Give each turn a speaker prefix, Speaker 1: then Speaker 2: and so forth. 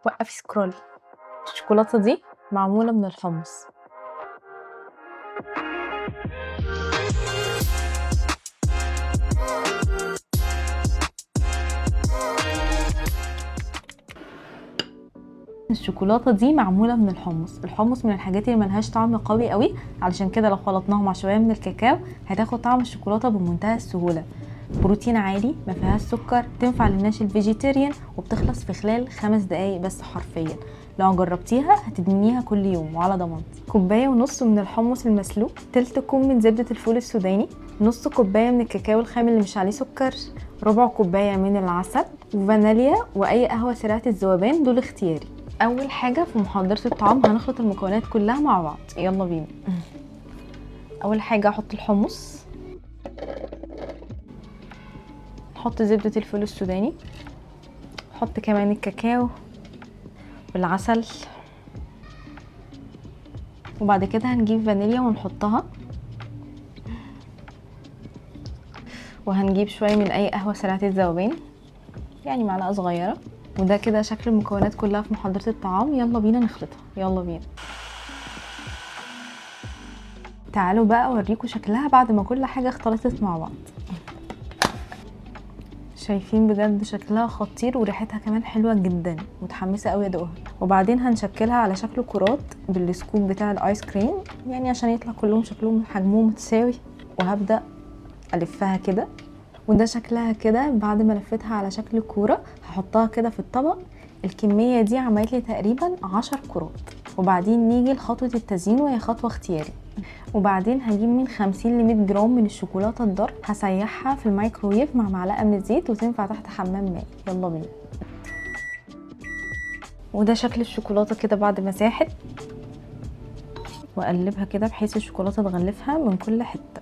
Speaker 1: وقفي سكرول. الشوكولاتة دي معمولة من الحمص. الشوكولاتة دي معمولة من الحمص من الحاجات اللي ملهاش طعم قوي قوي، علشان كده لو خلطناها مع شوية من الكاكاو هتاخد طعم الشوكولاتة بمنتهى السهولة. بروتين عالي، ما فيهاش سكر، تنفع للناس الفيجيتيريان، وبتخلص في خلال 5 دقايق بس حرفيا. لو جربتيها هتدمنيها كل يوم وعلى ضمانتي. كوباية ونص من الحمص المسلوق، تلت كوب من زبدة الفول السوداني، نص كوباية من الكاكاو الخام اللي مش عليه سكر، ربع كوباية من العسل، وفانيليا واي قهوة سريعة الذوبان، دول اختياري. اول حاجة في محضرة الطعام هنخلط المكونات كلها مع بعض، يلا بينا. اول حاجة احط الحمص، نحط زبدة الفول السوداني، نحط كمان الكاكاو والعسل، وبعد كده هنجيب فانيليا ونحطها، وهنجيب شوية من اي قهوة سريعة الذوبان، يعني معلقة صغيرة. وده كده شكل المكونات كلها في محضرة الطعام، يلا بينا نخلطها، يلا بينا. تعالوا بقى اوريكم شكلها بعد ما كل حاجة اختلطت مع بعض. شايفين بجد شكلها خطير وريحتها كمان حلوه جدا، متحمسه قوي ادوقها. وبعدين هنشكلها على شكل كرات بالسكوب بتاع الايس كريم، يعني عشان يطلع كلهم شكلهم حجمهم متساوي. وهبدا الفها كده، وده شكلها كده بعد ما لفتها على شكل كوره. هحطها كده في الطبق. الكميه دي عملت لي تقريبا 10 كرات. وبعدين نيجي لخطوه التزيين، وهي خطوه اختياري. وبعدين هجيب من 50 ل 100 جرام من الشوكولاته الدارك، هسيحها في الميكرويف مع معلقه من الزيت، وتنفع تحت حمام مائي. يلا بينا. وده شكل الشوكولاته كده بعد ما ساحت. واقلبها كده بحيث الشوكولاته تغلفها من كل حته.